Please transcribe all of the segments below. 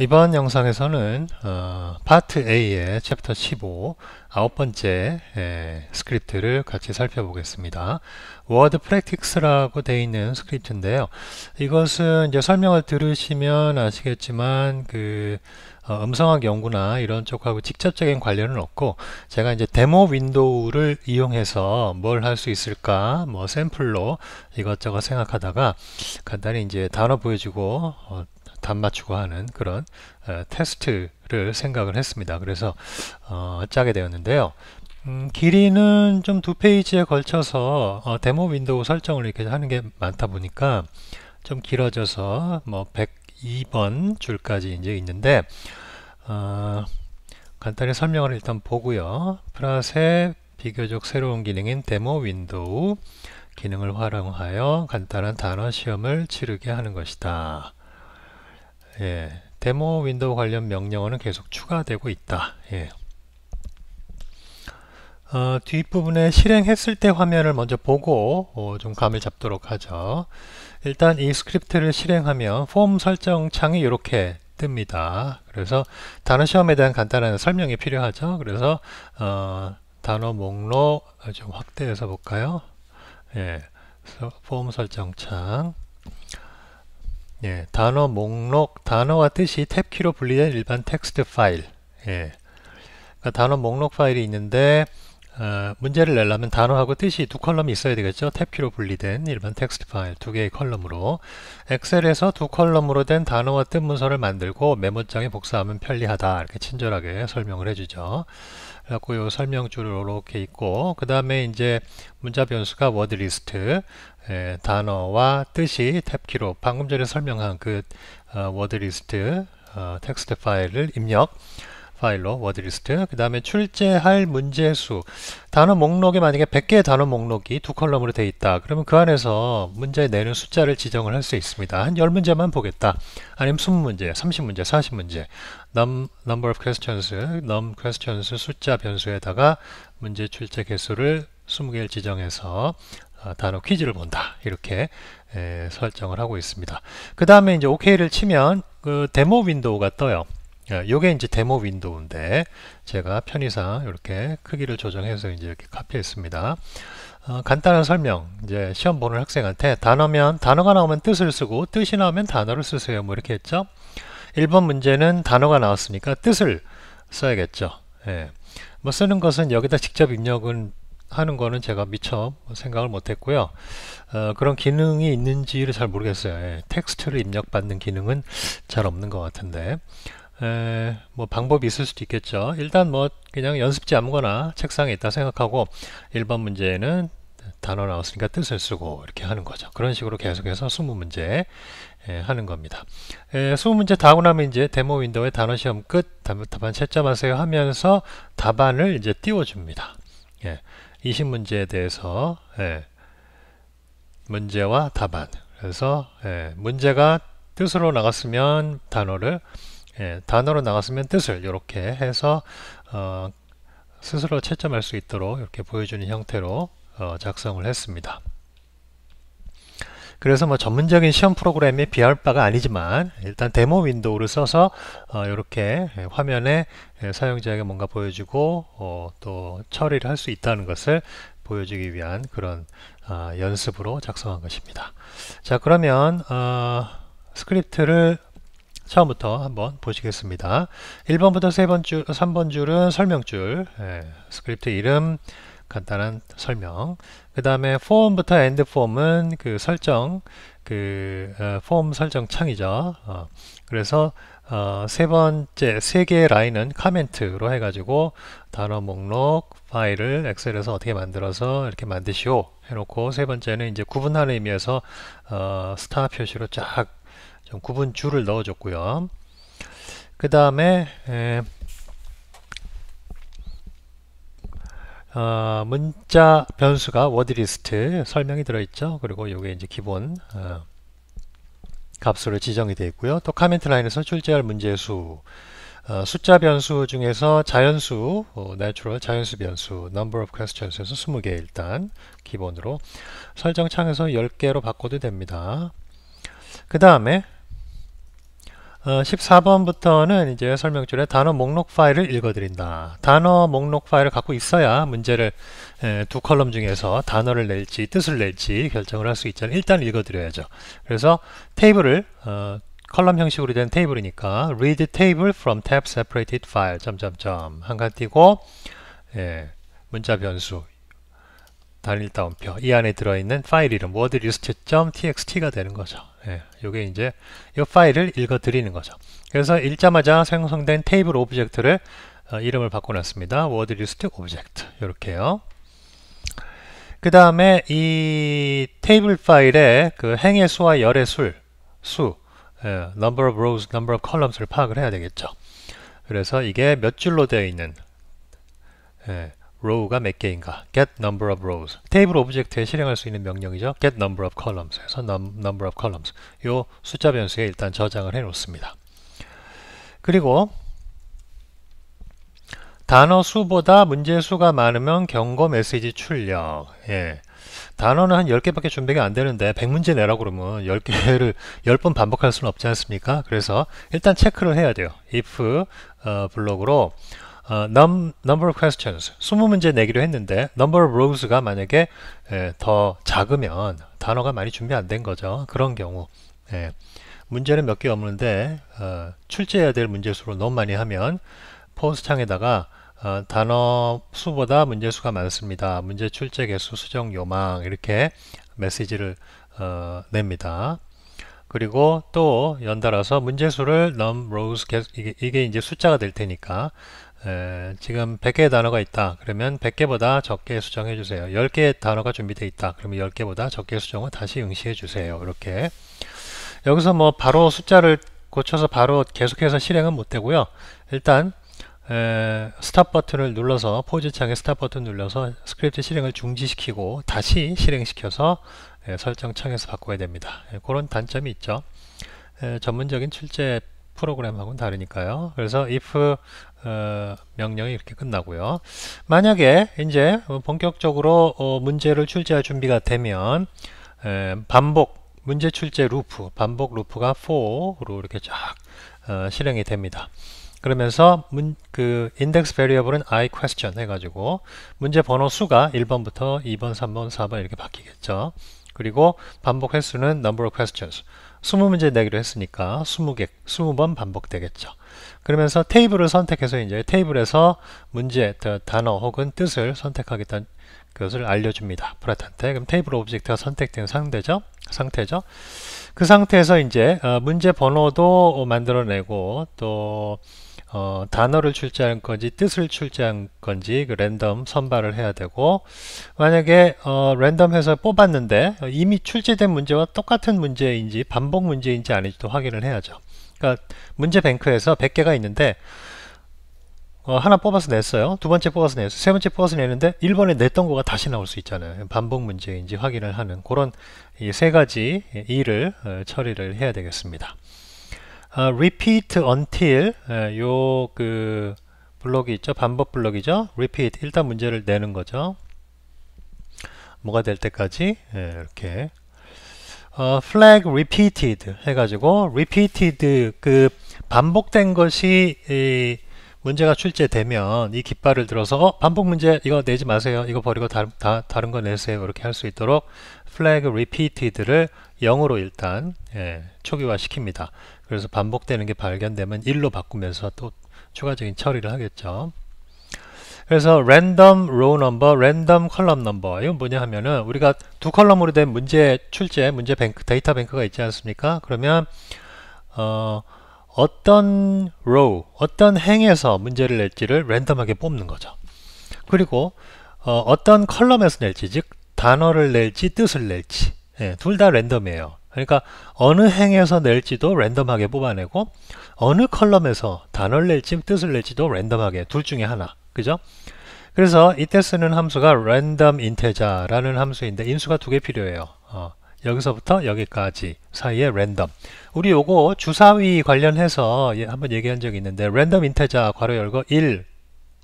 이번 영상에서는 파트 A의 챕터 15 9번째 스크립트를 같이 살펴보겠습니다. 워드 프랙틱스라고 되어 있는 스크립트인데요. 이것은 이제 설명을 들으시면 아시겠지만 음성학 연구나 이런 쪽하고 직접적인 관련은 없고, 제가 이제 데모 윈도우를 이용해서 뭘 할 수 있을까 뭐 샘플로 이것저것 생각하다가 간단히 이제 단어 보여주고 답 맞추고 하는 그런 테스트를 생각을 했습니다. 그래서 짜게 되었는데요. 길이는 좀 두 페이지에 걸쳐서 데모 윈도우 설정을 이렇게 하는 게 많다 보니까 좀 길어져서 뭐 102번 줄까지 이제 있는데, 간단히 설명을 일단 보고요. 프라스의 비교적 새로운 기능인 데모 윈도우 기능을 활용하여 간단한 단어 시험을 치르게 하는 것이다. 데모 윈도우 관련 명령어는 계속 추가되고 있다. 뒷부분에 실행했을 때 화면을 먼저 보고 좀 감을 잡도록 하죠. 일단 이 스크립트를 실행하면 폼 설정 창이 이렇게 뜹니다. 그래서 단어 시험에 대한 간단한 설명이 필요하죠. 그래서 단어 목록 좀 확대해서 볼까요? 그래서 폼 설정 창, 단어 목록, 단어와 뜻이 탭키로 분리된 일반 텍스트 파일. 그러니까 단어 목록 파일이 있는데 문제를 내려면 단어하고 뜻이 두 컬럼이 있어야 되겠죠. 탭키로 분리된 일반 텍스트 파일 두 개의 컬럼으로, 엑셀에서 두 컬럼으로 된 단어와 뜻 문서를 만들고 메모장에 복사하면 편리하다, 이렇게 친절하게 설명을 해주죠. 그래갖고 요 설명줄이 이렇게 있고, 그 다음에 이제 문자 변수가 워드 리스트, 단어와 뜻이 탭키로 방금 전에 설명한 워드 리스트 텍스트 파일을 입력 파일로 워드 리스트, 그 다음에 출제할 문제수, 단어 목록에 만약에 100개의 단어 목록이 두 컬럼으로 되어 있다. 그러면 그 안에서 문제 내는 숫자를 지정을 할 수 있습니다. 한 10문제만 보겠다. 아니면 20문제, 30문제, 40문제. number of questions, num questions 숫자 변수에다가 문제 출제 개수를 20개를 지정해서 단어 퀴즈를 본다. 이렇게 설정을 하고 있습니다. 그 다음에 이제 OK를 치면 그 데모 윈도우가 떠요. 요게 이제 데모 윈도우인데, 제가 편의상 이렇게 크기를 조정해서 이제 이렇게 카피했습니다. 간단한 설명, 이제 시험 보는 학생한테 단어가 나오면 뜻을 쓰고, 뜻이 나오면 단어를 쓰세요, 뭐 이렇게 했죠. 1번 문제는 단어가 나왔으니까 뜻을 써야겠죠. 뭐 쓰는 것은 여기다 직접 입력은 하는 거는 제가 미처 생각을 못 했고요. 그런 기능이 있는지를 잘 모르겠어요. 텍스트를 입력받는 기능은 잘 없는 것 같은데, 뭐 방법이 있을 수도 있겠죠. 일단 뭐 그냥 연습지 아무거나 책상에 있다 생각하고 1번 문제는 단어 나왔으니까 뜻을 쓰고 이렇게 하는 거죠. 그런 식으로 계속해서 20문제 하는 겁니다. 20문제 다 하고 나면 이제 데모 윈도우에 단어 시험 끝, 답안 채점하세요 하면서 답안을 이제 띄워줍니다. 20문제에 대해서 문제와 답안. 그래서 문제가 뜻으로 나갔으면 단어로 나갔으면 뜻을 이렇게 해서 스스로 채점할 수 있도록 이렇게 보여주는 형태로 작성을 했습니다. 그래서 뭐 전문적인 시험 프로그램에 비할 바가 아니지만, 일단 데모 윈도우를 써서 이렇게 화면에 사용자에게 뭔가 보여주고 또 처리를 할 수 있다는 것을 보여주기 위한 그런 연습으로 작성한 것입니다. 자, 그러면 스크립트를 처음부터 한번 보시겠습니다. 1번부터 3번 줄은 설명줄, 스크립트 이름, 간단한 설명. 그 다음에 form부터 end form은 그 설정, form 설정 창이죠. 그래서 세 번째, 세 개의 라인은 카멘트로 해가지고 단어 목록 파일을 엑셀에서 어떻게 만들어서 이렇게 만드시오 해놓고, 세 번째는 이제 구분하는 의미에서 스타 표시로 쫙 좀 구분 줄을 넣어줬고요. 그 다음에 문자 변수가 워드 리스트 설명이 들어있죠. 그리고 요게 이제 기본 값으로 지정이 되어 있고요. 또 카멘트 라인에서 출제할 문제의 수, 숫자 변수 중에서 자연수, natural 자연수 변수, number of questions에서 20개 일단 기본으로, 설정창에서 10개로 바꿔도 됩니다. 그 다음에 14번부터는 이제 설명줄에 단어 목록 파일을 읽어드린다. 단어 목록 파일을 갖고 있어야 문제를 두 컬럼 중에서 단어를 낼지 뜻을 낼지 결정을 할 수 있잖아요. 일단 읽어드려야죠. 그래서 테이블을 컬럼 형식으로 된 테이블이니까 read table from tab separated file 점점점 한칸 띄고 문자 변수 단일 따옴표 이 안에 들어있는 파일 이름 wordlist.txt가 되는 거죠. 요게 이제 이 파일을 읽어 드리는 거죠. 그래서 읽자마자 생성된 테이블 오브젝트를 이름을 바꿔놨습니다. wordlist 오브젝트 이렇게요. 그 다음에 이 테이블 파일에 그 행의 수와 열의 수 number of rows, number of columns를 파악을 해야 되겠죠. 그래서 이게 몇 줄로 되어 있는 row가 몇 개인가 get number of rows 테이블 오브젝트에 실행할 수 있는 명령이죠. get number of columns 에서 number of columns 요 숫자 변수에 일단 저장을 해 놓습니다. 그리고 단어 수보다 문제 수가 많으면 경고 메시지 출력 단어는 한 10개밖에 준비가 안 되는데 100문제 내라고 그러면 10개를 10번 반복할 수는 없지 않습니까? 그래서 일단 체크를 해야 돼요. if 블록으로 number of questions 20문제 내기로 했는데 number of rows가 만약에 더 작으면 단어가 많이 준비 안 된 거죠. 그런 경우 문제는 몇 개 없는데 출제해야 될 문제 수로 너무 많이 하면 포스 창에다가 단어 수보다 문제 수가 많습니다. 문제 출제 개수 수정 요망 이렇게 메시지를 냅니다. 그리고 또 연달아서 문제 수를 num rows 이게 이제 숫자가 될 테니까 지금 100개의 단어가 있다. 그러면 100개보다 적게 수정해 주세요. 10개의 단어가 준비되어 있다. 그러면 10개보다 적게 수정을 다시 응시해 주세요. 이렇게 여기서 뭐 바로 숫자를 고쳐서 바로 계속해서 실행은 못 되고요. 일단 스탑 버튼을 눌러서 포즈 창에 스탑 버튼 눌러서 스크립트 실행을 중지시키고 다시 실행시켜서 설정 창에서 바꿔야 됩니다. 그런 단점이 있죠. 전문적인 출제 프로그램하고는 다르니까요. 그래서 if 명령이 이렇게 끝나고요. 만약에 이제 본격적으로 문제를 출제할 준비가 되면 반복 문제 출제 루프 반복 루프가 for로 이렇게 쫙 실행이 됩니다. 그러면서 그 index variable은 I question 해가지고 문제 번호 수가 1번부터 2번, 3번, 4번 이렇게 바뀌겠죠. 그리고 반복 횟수는 number of questions 20문제 내기로 했으니까 20번 반복되겠죠. 그러면서 테이블을 선택해서 이제 테이블에서 문제, 단어 혹은 뜻을 선택하겠다는 것을 알려줍니다. 프렛한테. 그럼 테이블 오브젝트가 선택된 상태죠. 그 상태에서 이제 문제 번호도 만들어내고 또 단어를 출제한 건지 뜻을 출제한 건지 그 랜덤 선발을 해야 되고 만약에 랜덤해서 뽑았는데 이미 출제된 문제와 똑같은 문제인지 반복 문제인지 아닌지도 확인을 해야죠. 그러니까 문제 뱅크에서 100개가 있는데 하나 뽑아서 냈어요. 두 번째 뽑아서 냈어요. 세 번째 뽑아서 내는데 1번에 냈던 거가 다시 나올 수 있잖아요. 반복 문제인지 확인을 하는 그런 이 세 가지 일을 처리를 해야 되겠습니다. repeat until 요 그 블록이 있죠. 반복 블록이죠. repeat 일단 문제를 내는 거죠. 뭐가 될 때까지 이렇게 flag repeated 해가지고 repeated 그 반복된 것이 문제가 출제되면 이 깃발을 들어서 반복 문제 이거 내지 마세요. 이거 버리고 다른 거 내세요. 이렇게 할 수 있도록 flag repeated를 0으로 일단 초기화 시킵니다. 그래서 반복되는 게 발견되면 1로 바꾸면서 또 추가적인 처리를 하겠죠. 그래서 random row number, random column number 이건 뭐냐 하면은 우리가 두 컬럼으로 된 문제 출제, 문제 뱅크, 데이터 뱅크가 있지 않습니까? 그러면 어떤 row, 어떤 행에서 문제를 낼지를 랜덤하게 뽑는 거죠. 그리고 어떤 컬럼에서 낼지, 즉 단어를 낼지 뜻을 낼지 둘 다 랜덤이에요. 그러니까 어느 행에서 낼지도 랜덤하게 뽑아내고 어느 컬럼에서 단어를 낼지 뜻을 낼지도 랜덤하게 둘 중에 하나. 그죠? 그래서 이때 쓰는 함수가 random integer라는 함수인데 인수가 두 개 필요해요. 여기서부터 여기까지 사이에 random. 우리 요거 주사위 관련해서 한번 얘기한 적이 있는데 random integer 괄호 열고 1,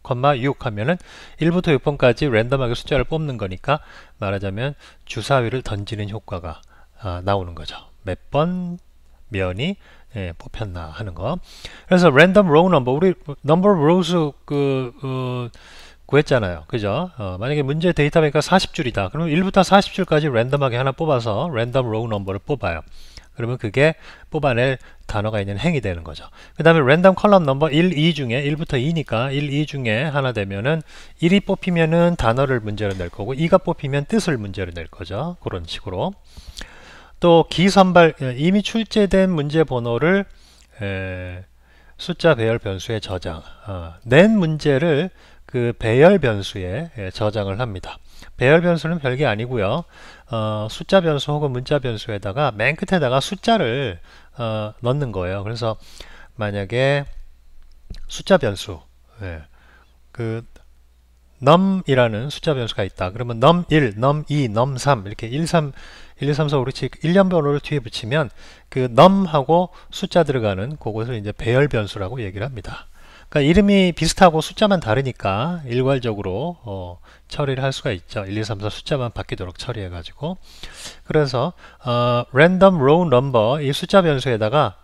6 하면은 1부터 6번까지 랜덤하게 숫자를 뽑는 거니까 말하자면 주사위를 던지는 효과가 나오는 거죠. 몇 번 면이 뽑혔나 하는 거. 그래서 random row number, 우리 number of rows 구했잖아요. 그죠? 만약에 문제 데이터베이스가 40줄이다. 그러면 1부터 40줄까지 랜덤하게 하나 뽑아서 random row number를 뽑아요. 그러면 그게 뽑아낼 단어가 있는 행이 되는 거죠. 그 다음에 random column number 1, 2 중에 1부터 2니까 1, 2 중에 하나 되면은 1이 뽑히면은 단어를 문제로 낼 거고 2가 뽑히면 뜻을 문제로 낼 거죠. 그런 식으로. 또 기선발, 이미 출제된 문제 번호를 숫자 배열 변수에 저장, 낸 문제를 그 배열 변수에 저장을 합니다. 배열 변수는 별게 아니고요. 숫자 변수 혹은 문자 변수에다가 맨 끝에다가 숫자를 넣는 거예요. 그래서 만약에 숫자 변수, 그 num이라는 숫자 변수가 있다. 그러면 num1, num2, num3 이렇게 1, 3, 1, 2, 3, 4, 5, 6, 7 1년 번호를 뒤에 붙이면 그 num하고 숫자 들어가는 그것을 이제 배열 변수라고 얘기를 합니다. 그러니까 이름이 비슷하고 숫자만 다르니까 일괄적으로 처리를 할 수가 있죠. 1, 2, 3, 4 숫자만 바뀌도록 처리해 가지고. 그래서 random row number 이 숫자 변수에다가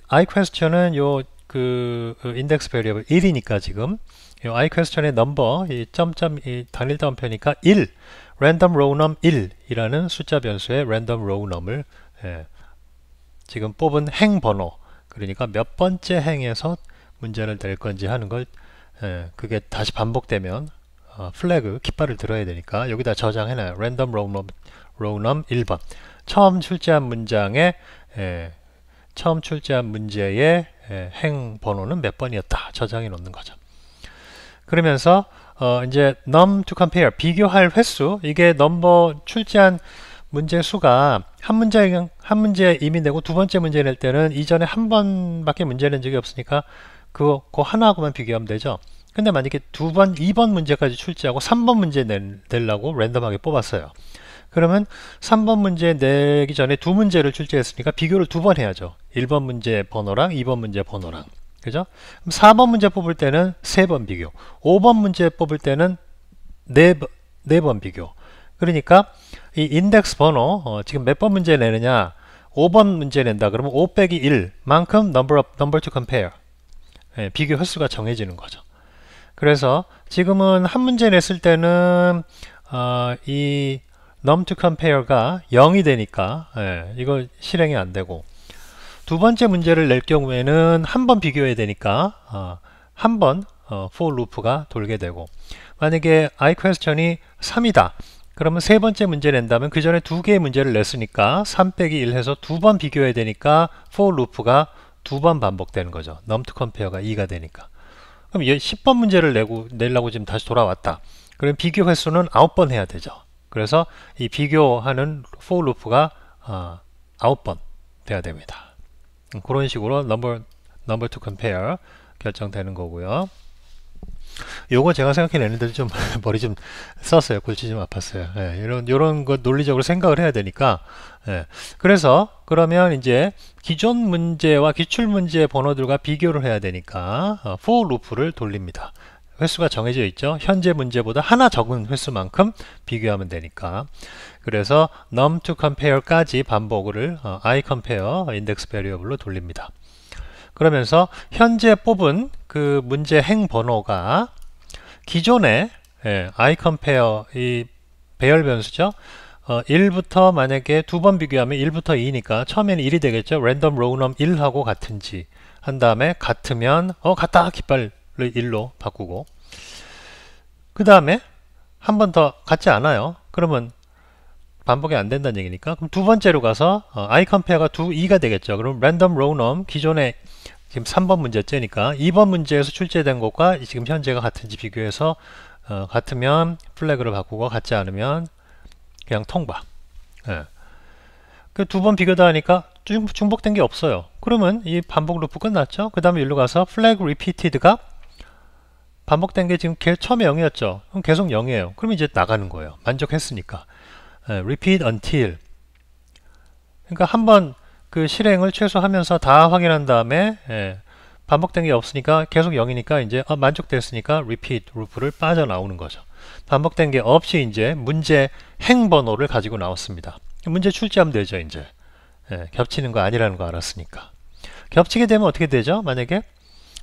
iQuestion은 요 인덱스 베리어블 1이니까 지금 요 iQuestion의 number 이 점점 이 단일 다운표니까 1 random row num 1이라는 숫자 변수의 random row num을 지금 뽑은 행 번호, 그러니까 몇 번째 행에서 문제를 낼 건지 하는 걸 그게 다시 반복되면 플래그 깃발을 들어야 되니까 여기다 저장해놔요. random row num 1번 처음 출제한 문장에 처음 출제한 문제의 행 번호는 몇 번이었다 저장해 놓는 거죠. 그러면서 이제 num to compare 비교할 횟수, 이게 넘버 출제한 문제 수가 한 문제 이미 내고 두 번째 문제 낼 때는 이전에 한 번밖에 문제 낸 적이 없으니까 그거 하나하고만 비교하면 되죠. 근데 만약에 2번 문제까지 출제하고 3번 문제 내려고 랜덤하게 뽑았어요. 그러면 3번 문제 내기 전에 두 문제를 출제했으니까 비교를 2번 해야죠. 1번 문제 번호랑 2번 문제 번호랑. 그죠? 그럼 4번 문제 뽑을 때는 3번 비교, 5번 문제 뽑을 때는 4번 비교. 그러니까 이 인덱스 번호 지금 몇 번 문제 내느냐, 5번 문제 낸다 그러면 5 빼기 1만큼 number to compare 비교 횟수가 정해지는 거죠. 그래서 지금은 한 문제 냈을 때는 이 num to compare가 0이 되니까 이거 실행이 안 되고, 두 번째 문제를 낼 경우에는 한 번 비교해야 되니까 한 번 for loop가 돌게 되고, 만약에 iQuestion이 3이다 그러면 세 번째 문제 낸다면 그 전에 두 개의 문제를 냈으니까 3 빼기 1 해서 두 번 비교해야 되니까 for loop가 두 번 반복되는 거죠. num to compare가 2가 되니까. 그럼 10번 문제를 내려고 지금 다시 돌아왔다. 그럼 비교 횟수는 9번 해야 되죠. 그래서 이 비교하는 for loop가 9번 돼야 됩니다. 그런 식으로 number to compare 결정되는 거고요. 요거 제가 생각해내는데 좀 머리 좀 썼어요. 골치 좀 아팠어요. 이런 거 논리적으로 생각을 해야 되니까. 그래서 그러면 이제 기존 문제와 기출 문제 번호들과 비교를 해야 되니까 for loop를 돌립니다. 횟수가 정해져 있죠. 현재 문제보다 하나 적은 횟수만큼 비교하면 되니까. 그래서 num to compare까지 반복을 iCompare index variable로 돌립니다. 그러면서 현재 뽑은 그 문제 행 번호가 기존에 iCompare 이 배열 변수죠. 1부터 만약에 두 번 비교하면 1부터 2니까 처음에는 1이 되겠죠. random row num 1하고 같은지 한 다음에 같으면 같다 깃발을 1로 바꾸고, 그 다음에 한 번 더 같지 않아요. 그러면 반복이 안 된다는 얘기니까 그럼 두 번째로 가서 iCompare가 2가 되겠죠. 그럼 random row num 기존에 지금 3번 문제째니까 2번 문제에서 출제된 것과 지금 현재가 같은지 비교해서 같으면 플래그를 바꾸고 같지 않으면 그냥 통과. 그 두 번 비교다 하니까 중복된 게 없어요. 그러면 이 반복 루프 끝났죠. 그 다음에 일로 가서 flag repeated가 반복된 게 지금 처음에 0이었죠. 그럼 계속 0이에요. 그럼 이제 나가는 거예요. 만족했으니까. repeat until. 그러니까 한번 그 실행을 최소하면서 다 확인한 다음에 반복된 게 없으니까 계속 0이니까 이제 만족됐으니까 repeat 루프를 빠져나오는 거죠. 반복된 게 없이 이제 문제 행 번호를 가지고 나왔습니다. 문제 출제하면 되죠, 이제. 예, 겹치는 거 아니라는 거 알았으니까. 겹치게 되면 어떻게 되죠? 만약에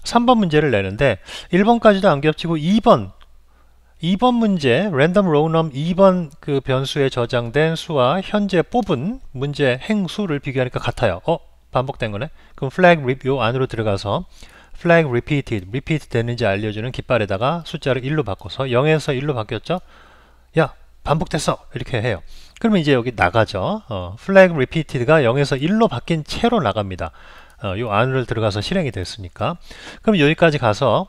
3번 문제를 내는데 1번까지도 안 겹치고 2번 문제 랜덤 로우넘 2번 그 변수에 저장된 수와 현재 뽑은 문제 행수를 비교하니까 같아요. 반복된 거네. 그럼 flag 요 안으로 들어가서 flag repeat 되는지 알려주는 깃발에다가 숫자를 1로 바꿔서 0에서 1로 바뀌었죠? 야, 반복됐어. 이렇게 해요. 그러면 이제 여기 나가죠. flag repeated가 0에서 1로 바뀐 채로 나갑니다. 요 안으로 들어가서 실행이 됐으니까. 그럼 여기까지 가서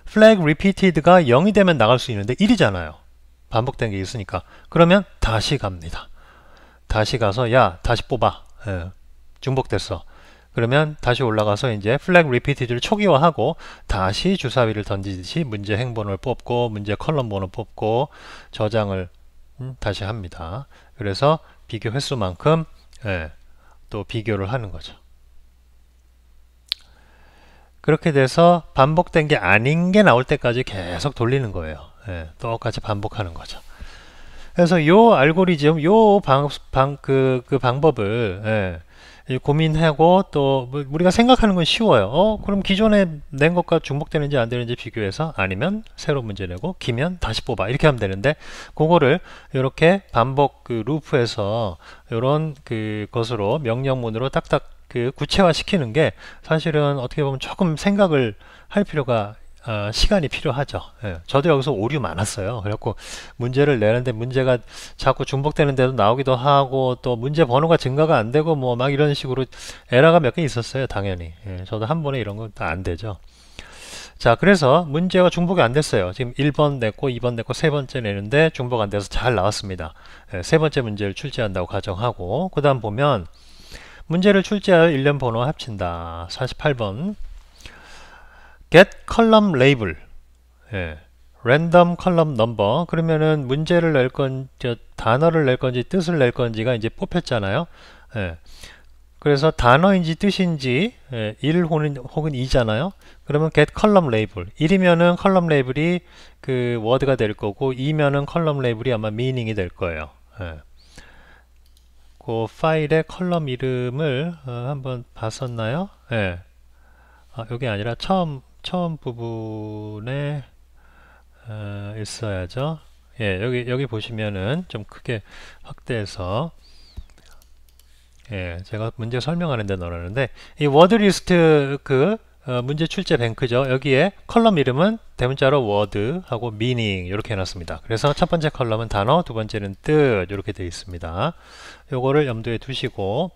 flag repeated가 0이 되면 나갈 수 있는데 1이잖아요. 반복된 게 있으니까. 그러면 다시 갑니다. 다시 가서 야, 다시 뽑아. 중복됐어. 그러면 다시 올라가서 이제 flag repeated를 초기화하고 다시 주사위를 던지듯이 문제 행번호를 뽑고 문제 컬럼 번호 뽑고 저장을 다시 합니다. 그래서 비교 횟수만큼 또 비교를 하는 거죠. 그렇게 돼서 반복된 게 아닌 게 나올 때까지 계속 돌리는 거예요. 똑같이 반복하는 거죠. 그래서 요 알고리즘, 요 방법을 고민하고 또 우리가 생각하는 건 쉬워요. 그럼 기존에 낸 것과 중복되는지 안 되는지 비교해서 아니면 새로 문제 내고 기면 다시 뽑아 이렇게 하면 되는데 그거를 이렇게 반복 그 루프에서 이런 그 것으로 명령문으로 딱딱 그 구체화 시키는 게 사실은 어떻게 보면 조금 생각을 할 필요가 시간이 필요하죠. 저도 여기서 오류 많았어요. 그래갖고 문제를 내는데 문제가 자꾸 중복되는 데도 나오기도 하고 또 문제 번호가 증가가 안 되고 뭐 막 이런 식으로 에러가 몇 개 있었어요. 당연히. 저도 한 번에 이런 건 다 안 되죠. 자, 그래서 문제가 중복이 안 됐어요. 지금 1번 냈고 2번 냈고 세 번째 내는데 중복 안 돼서 잘 나왔습니다. 세 번째 문제를 출제한다고 가정하고 그 다음 보면 문제를 출제하여 일련 번호 합친다. 48번 get column label random column number 그러면은 문제를 낼 건지 단어를 낼 건지 뜻을 낼 건지가 이제 뽑혔잖아요. 그래서 단어인지 뜻인지 1 혹은 2잖아요. 그러면 get column label 1이면은 column label이 그 word가 될 거고 2면은 column label이 아마 meaning이 될 거예요. 그 파일의 컬럼 이름을 한번 봤었나요? 여기 아니라 처음 부분에 있어야죠. 여기 보시면은 좀 크게 확대해서 제가 문제 설명하는 데 넣어놨는데 이 워드 리스트 그 문제 출제 뱅크죠. 여기에 컬럼 이름은 대문자로 word 하고 meaning 이렇게 해놨습니다. 그래서 첫 번째 컬럼은 단어, 두 번째는 뜻 이렇게 되어 있습니다. 요거를 염두에 두시고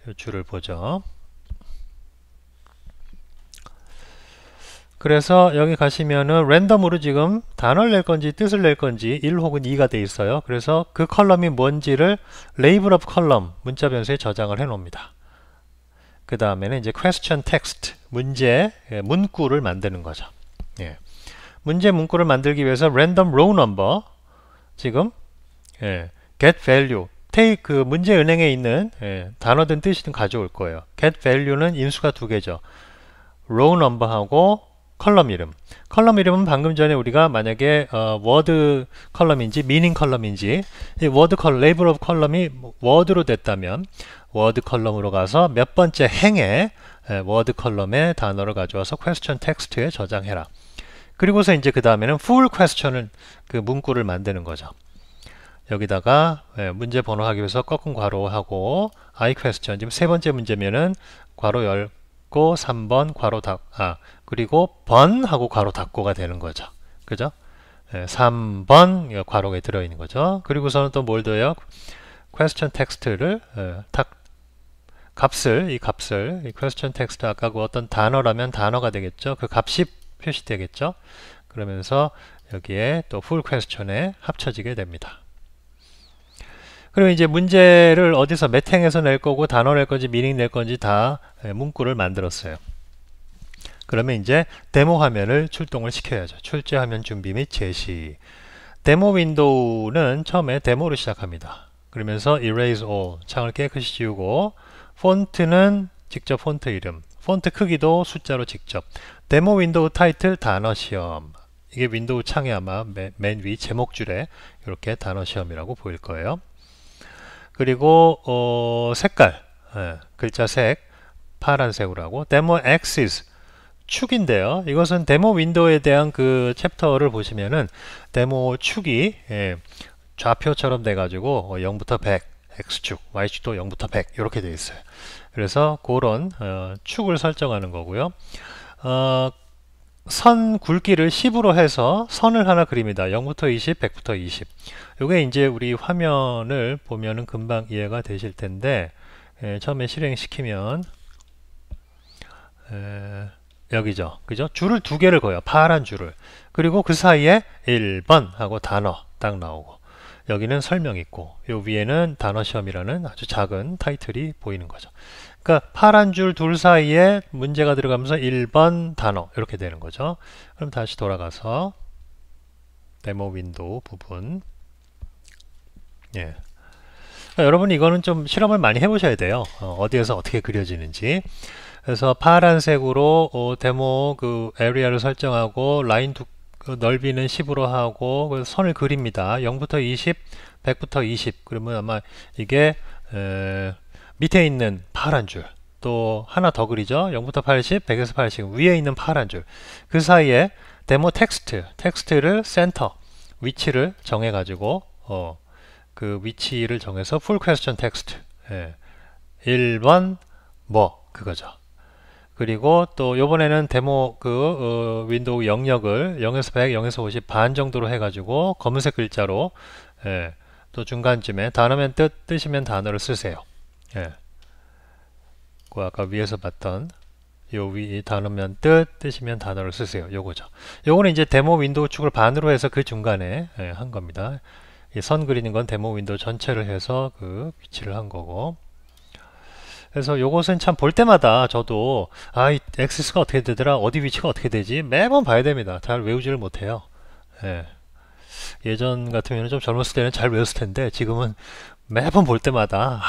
요 줄을 보죠. 그래서 여기 가시면은 랜덤으로 지금 단어를 낼 건지 뜻을 낼 건지 1 혹은 2가 되어 있어요. 그래서 그 컬럼이 뭔지를 label of column 문자 변수에 저장을 해 놓습니다. 그 다음에는 이제 question text 문제 문구를 만드는 거죠. 문제 문구를 만들기 위해서 random row number 지금 get value 그 문제 은행에 있는 단어든 뜻이든 가져올 거예요. get value는 인수가 두 개죠. row number하고 컬럼 이름. 컬럼 이름은 방금 전에 우리가 만약에 word 컬럼인지 meaning 컬럼인지 word 컬럼, label of 컬럼이 word로 됐다면 word 컬럼으로 가서 몇 번째 행에 word 컬럼에 단어를 가져와서 question text에 저장해라. 그리고서 이제 그 다음에는 full question을 그 문구를 만드는 거죠. 여기다가 문제 번호하기 위해서 꺾은 괄호하고 I question 지금 세 번째 문제면은 괄호 열고 3번 괄호 그리고 번하고 괄호 닫고가 되는 거죠. 그죠? 3번 괄호에 들어있는 거죠. 그리고서는 또 뭘 더요? question text를 이 question text 아까 그 어떤 단어라면 단어가 되겠죠. 그 값이 표시되겠죠. 그러면서 여기에 또 full question에 합쳐지게 됩니다. 그리고 이제 문제를 어디서 몇 행에서 낼 거고 단어 낼 건지 미닝 낼 건지 다 문구를 만들었어요. 그러면 이제 데모 화면을 출동을 시켜야죠. 출제 화면 준비 및 제시. 데모 윈도우는 처음에 데모로 시작합니다. 그러면서 erase all 창을 깨끗이 지우고 폰트는 직접 폰트 이름, 폰트 크기도 숫자로 직접. 데모 윈도우 타이틀 단어 시험. 이게 윈도우 창에 아마 맨 위 제목줄에 이렇게 단어 시험이라고 보일 거예요. 그리고 색깔, 글자 색 파란색으로 하고 데모 axis 축인데요. 이것은 데모 윈도우에 대한 그 챕터를 보시면은 데모 축이 좌표처럼 돼 가지고 0부터 100 X축, Y축도 0부터 100 이렇게 되어 있어요. 그래서 그런 축을 설정하는 거고요. 선 굵기를 10으로 해서 선을 하나 그립니다. 0부터 20, 100부터 20. 요게 이제 우리 화면을 보면은 금방 이해가 되실 텐데, 처음에 실행시키면 여기죠. 그죠? 줄을 두 개를 그어요. 파란 줄을. 그리고 그 사이에 1번 하고 단어 딱 나오고, 여기는 설명 있고, 요 위에는 단어 시험이라는 아주 작은 타이틀이 보이는 거죠. 그러니까 파란 줄 둘 사이에 문제가 들어가면서 1번 단어 이렇게 되는 거죠. 그럼 다시 돌아가서 데모 윈도우 부분. 예. 그러니까 여러분 이거는 좀 실험을 많이 해보셔야 돼요. 어디에서 어떻게 그려지는지. 그래서 파란색으로 데모 그 에리아를 설정하고 라인 넓이는 10으로 하고 그래서 선을 그립니다. 0부터 20, 100부터 20. 그러면 아마 이게 밑에 있는 파란 줄, 또 하나 더 그리죠. 0부터 80, 100에서 80 위에 있는 파란 줄. 그 사이에 데모 텍스트를 센터 위치를 정해 가지고 그 위치를 정해서 풀 퀘스천 텍스트 1번 뭐 그거죠. 그리고 또 요번에는 데모 윈도우 영역을 0에서 100, 0에서 50 반 정도로 해가지고 검은색 글자로 또 중간쯤에 단어면 뜨시면 단어를 쓰세요. 그 아까 위에서 봤던 요 위 단어면 뜨시면 단어를 쓰세요. 요거죠. 요거는 이제 데모 윈도우 축을 반으로 해서 그 중간에 한 겁니다. 이 선 그리는 건 데모 윈도우 전체를 해서 그 위치를 한 거고. 그래서 요것은 참 볼 때마다 저도 이 액세스가 어떻게 되더라, 어디 위치가 어떻게 되지 매번 봐야 됩니다. 잘 외우지를 못해요. 예전 같으면 좀 젊었을 때는 잘 외웠을 텐데 지금은 매번 볼 때마다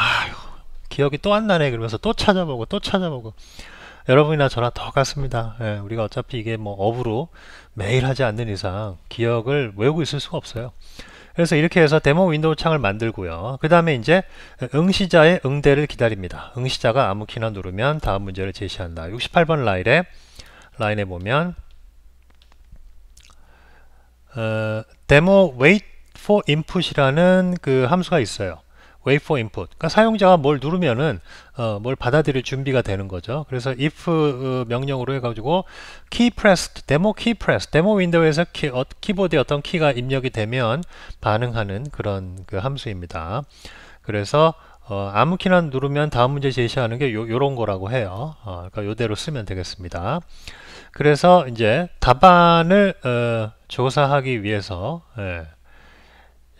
기억이 또 안 나네 그러면서 또 찾아보고 여러분이나 저나 똑같습니다. 우리가 어차피 이게 뭐 업으로 매일 하지 않는 이상 기억을 외우고 있을 수가 없어요. 그래서 이렇게 해서 데모 윈도우 창을 만들고요. 그 다음에 이제 응시자의 응대를 기다립니다. 응시자가 아무 키나 누르면 다음 문제를 제시한다. 68번 라인에 보면 데모 wait for input이라는 그 함수가 있어요. wait for input. 그러니까 사용자가 뭘 누르면은 뭘 받아들일 준비가 되는 거죠. 그래서 if 명령으로 해가지고 key pressed, 데모 key press, 데모 윈도우에서 키보드에 어떤 키가 입력이 되면 반응하는 그런 그 함수입니다. 그래서 아무 키나 누르면 다음 문제 제시하는 게 요런 거라고 해요. 그러니까 요대로 쓰면 되겠습니다. 그래서 이제 답안을 조사하기 위해서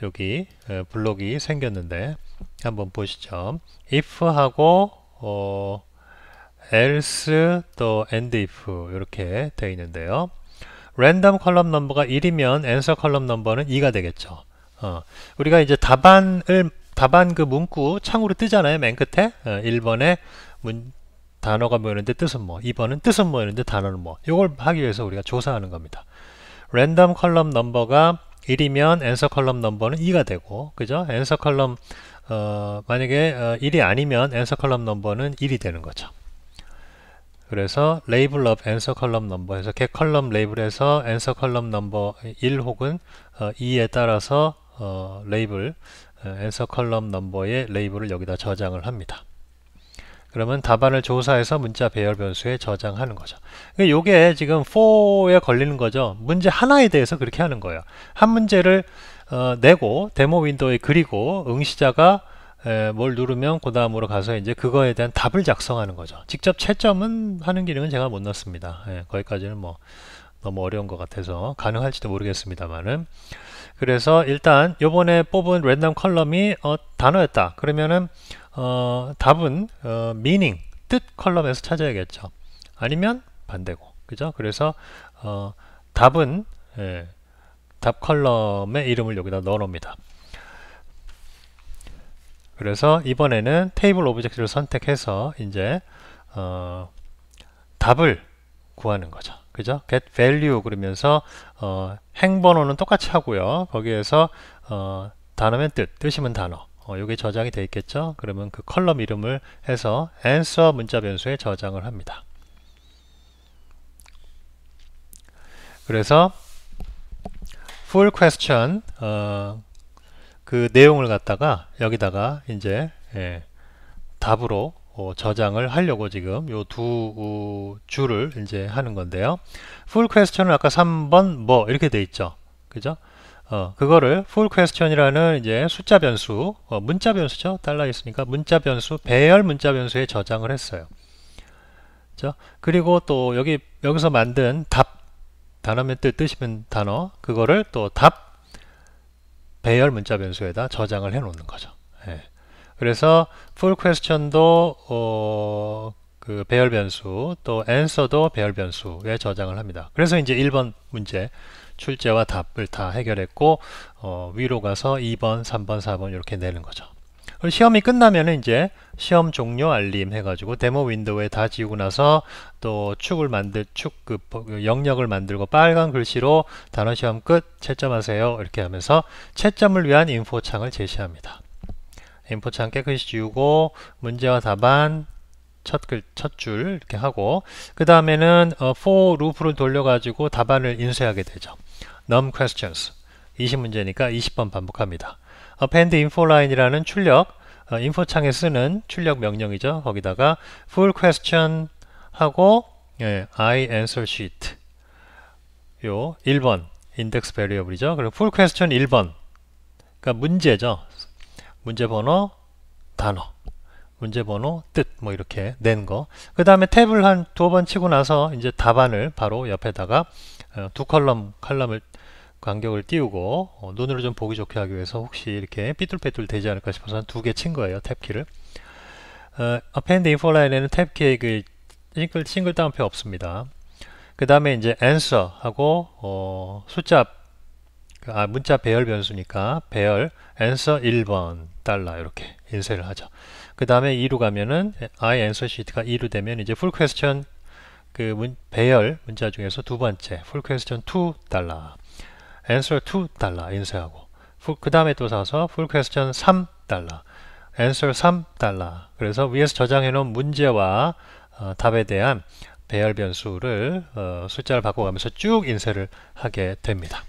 여기 블록이 생겼는데 한번 보시죠. if 하고 else 또 and if 이렇게 되어 있는데요. 랜덤 컬럼 넘버가 1이면 answer 컬럼 넘버는 2가 되겠죠. 우리가 이제 답안 그 문구 창으로 뜨잖아요. 맨 끝에 1번에 단어가 뭐였는데 뜻은 뭐, 2번은 뜻은 뭐였는데 단어는 뭐. 이걸 하기 위해서 우리가 조사하는 겁니다. 랜덤 컬럼 넘버가 1이면 answer 컬럼 넘버는 2가 되고, 그죠? answer 컬럼 만약에 1이 아니면 answer 컬럼 넘버는 1이 되는 거죠. 그래서 label of answer 컬럼 넘버에서 get 컬럼 레이블에서 answer 컬럼 넘버 1 혹은 2에 따라서 레이블 answer 컬럼 넘버의 레이블을 여기다 저장을 합니다. 그러면 답안을 조사해서 문자 배열 변수에 저장하는 거죠. 요게 지금 for에 걸리는 거죠. 문제 하나에 대해서 그렇게 하는 거예요. 한 문제를 내고 데모 윈도우에 그리고 응시자가 뭘 누르면 그 다음으로 가서 이제 그거에 대한 답을 작성하는 거죠. 직접 채점은 하는 기능은 제가 못 넣습니다. 거기까지는 뭐 너무 어려운 것 같아서 가능할지도 모르겠습니다만은. 그래서 일단 요번에 뽑은 랜덤 컬럼이 단어였다. 그러면은 답은 meaning, 뜻 컬럼에서 찾아야겠죠. 아니면 반대고, 그죠? 그래서 답은 답 컬럼의 이름을 여기다 넣어 놓습니다. 그래서 이번에는 테이블 오브젝트를 선택해서 이제 답을 구하는 거죠. 그죠? get value 그러면서 행번호는 똑같이 하고요. 거기에서 단어면 뜻이면 단어, 요게 저장이 되어 있겠죠. 그러면 그 컬럼 이름을 해서 answer 문자 변수에 저장을 합니다. 그래서 full question 그 내용을 갖다가 여기다가 이제 답으로 저장을 하려고 지금 요 두 줄을 이제 하는 건데요. full question은 아까 3번 뭐 이렇게 돼 있죠. 그죠? 그거를 full question이라는 이제 숫자 변수, 문자 변수죠. 달러 있으니까 문자 변수, 배열 문자 변수에 저장을 했어요. 그죠? 그리고 또 여기서 만든 답, 단어면 뜨시면 단어, 그거를 또 답 배열 문자 변수에다 저장을 해 놓는 거죠. 그래서 full question도 그 배열 변수, 또 answer도 배열 변수에 저장을 합니다. 그래서 이제 1번 문제 출제와 답을 다 해결했고 위로 가서 2번, 3번, 4번 이렇게 내는 거죠. 시험이 끝나면은 이제 시험 종료 알림 해가지고 데모 윈도우에 다 지우고 나서 또 그 영역을 만들고 빨간 글씨로 단어 시험 끝 채점하세요 이렇게 하면서 채점을 위한 인포 창을 제시합니다. 인포 창 깨끗이 지우고 문제와 답안 첫 줄 이렇게 하고 그 다음에는 for 루프를 돌려가지고 답안을 인쇄하게 되죠. num questions 20문제니까 20번 반복합니다. append info line이라는 출력 인포 창에 쓰는 출력 명령이죠. 거기다가 full question 하고 I answer sheet 요 1번 index variable이죠. 그리고 full question 1번 그러니까 문제죠. 문제 번호 단어 문제 번호 뜻 뭐 이렇게 낸 거. 그 다음에 탭을 한 2번 치고 나서 이제 답안을 바로 옆에다가 두 칼럼을 간격을 띄우고 눈으로 좀 보기 좋게 하기 위해서 혹시 이렇게 삐뚤빼뚤 되지 않을까 싶어서 한 2개 친 거예요. 탭키를. append info line에는 탭키에 그 싱글 따옴표 없습니다. 그 다음에 이제 answer 하고 숫자 문자 배열 변수니까 배열 answer 1번 달러 이렇게 인쇄를 하죠. 그 다음에 2로 가면은 I answer sheet가 2로 되면 이제 full question 그 배열 문자 중에서 두 번째 full question 2 달러 answer 2 달러 인쇄하고 그 다음에 또 사서 full question 3 달러 answer 3 달러 그래서 위에서 저장해 놓은 문제와 답에 대한 배열 변수를 숫자를 바꿔가면서 쭉 인쇄를 하게 됩니다.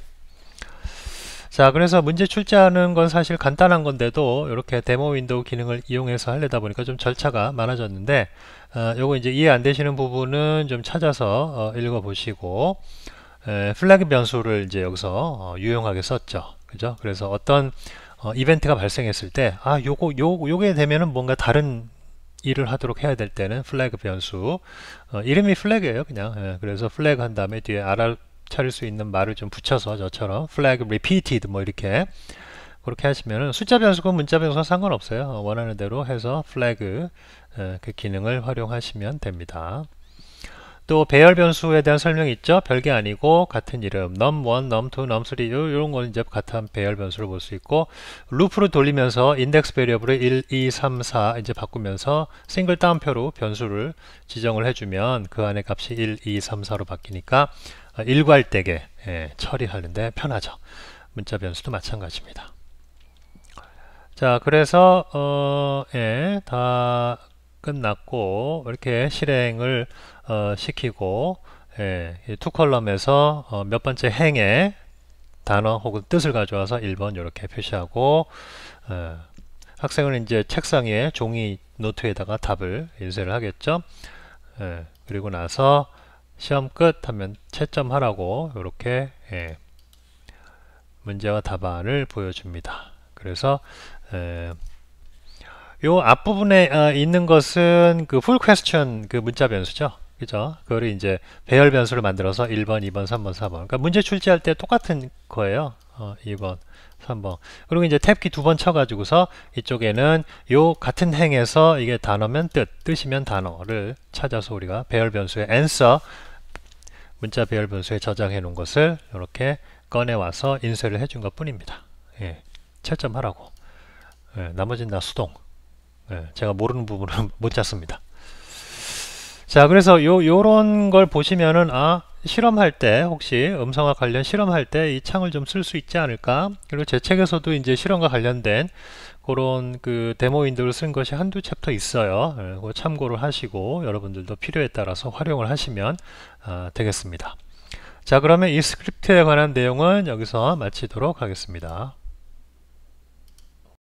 자, 그래서 문제 출제하는 건 사실 간단한 건데도 이렇게 데모 윈도우 기능을 이용해서 하려다 보니까 좀 절차가 많아졌는데 요거 이제 이해 안 되시는 부분은 좀 찾아서 읽어 보시고 플래그 변수를 이제 여기서 유용하게 썼죠. 그죠? 그래서 어떤 이벤트가 발생했을 때 요게 되면은 뭔가 다른 일을 하도록 해야 될 때는 플래그 변수 이름이 플래그예요 그냥. 그래서 플래그 한 다음에 뒤에 알아차릴 수 있는 말을 좀 붙여서 저처럼 flag repeated 뭐 이렇게 그렇게 하시면은 숫자 변수고 문자 변수와 상관없어요. 원하는 대로 해서 flag 그 기능을 활용하시면 됩니다. 또 배열 변수에 대한 설명이 있죠. 별게 아니고 같은 이름 num1, num2, num3 이런 건 이제 같은 배열 변수를 볼 수 있고 루프를 돌리면서 인덱스 베리어블을 1, 2, 3, 4 이제 바꾸면서 싱글 따옴표로 변수를 지정을 해주면 그 안에 값이 1, 2, 3, 4로 바뀌니까 일괄되게 처리하는데 편하죠. 문자 변수도 마찬가지입니다. 자, 그래서 다 끝났고 이렇게 실행을 시키고 투 컬럼에서 몇 번째 행에 단어 혹은 뜻을 가져와서 1번 이렇게 표시하고 학생은 이제 책상 위에 종이 노트에다가 답을 인쇄를 하겠죠. 그리고 나서 시험 끝 하면 채점하라고 이렇게 문제와 답안을 보여줍니다. 그래서 요 앞부분에 있는 것은 그 full question 그 문자 변수죠. 그죠? 그거를 이제 배열 변수를 만들어서 1번, 2번, 3번, 4번. 그러니까 문제 출제할 때 똑같은 거예요. 2번, 3번. 그리고 이제 탭키 2번 쳐가지고서 이쪽에는 요 같은 행에서 이게 단어면 뜻이면 단어를 찾아서 우리가 배열 변수에 answer 문자 배열 변수에 저장해 놓은 것을 이렇게 꺼내 와서 인쇄를 해준 것 뿐입니다. 채점하라고. 나머지는 다 수동. 제가 모르는 부분은 못 찾습니다. 자, 그래서 요런 걸 보시면은 실험할 때 혹시 음성과 관련 실험할 때 이 창을 좀 쓸 수 있지 않을까? 그리고 제 책에서도 이제 실험과 관련된 그런 그 데모 윈도우를 쓴 것이 한두 챕터 있어요. 그거 참고를 하시고 여러분들도 필요에 따라서 활용을 하시면 되겠습니다. 자, 그러면 이 스크립트에 관한 내용은 여기서 마치도록 하겠습니다.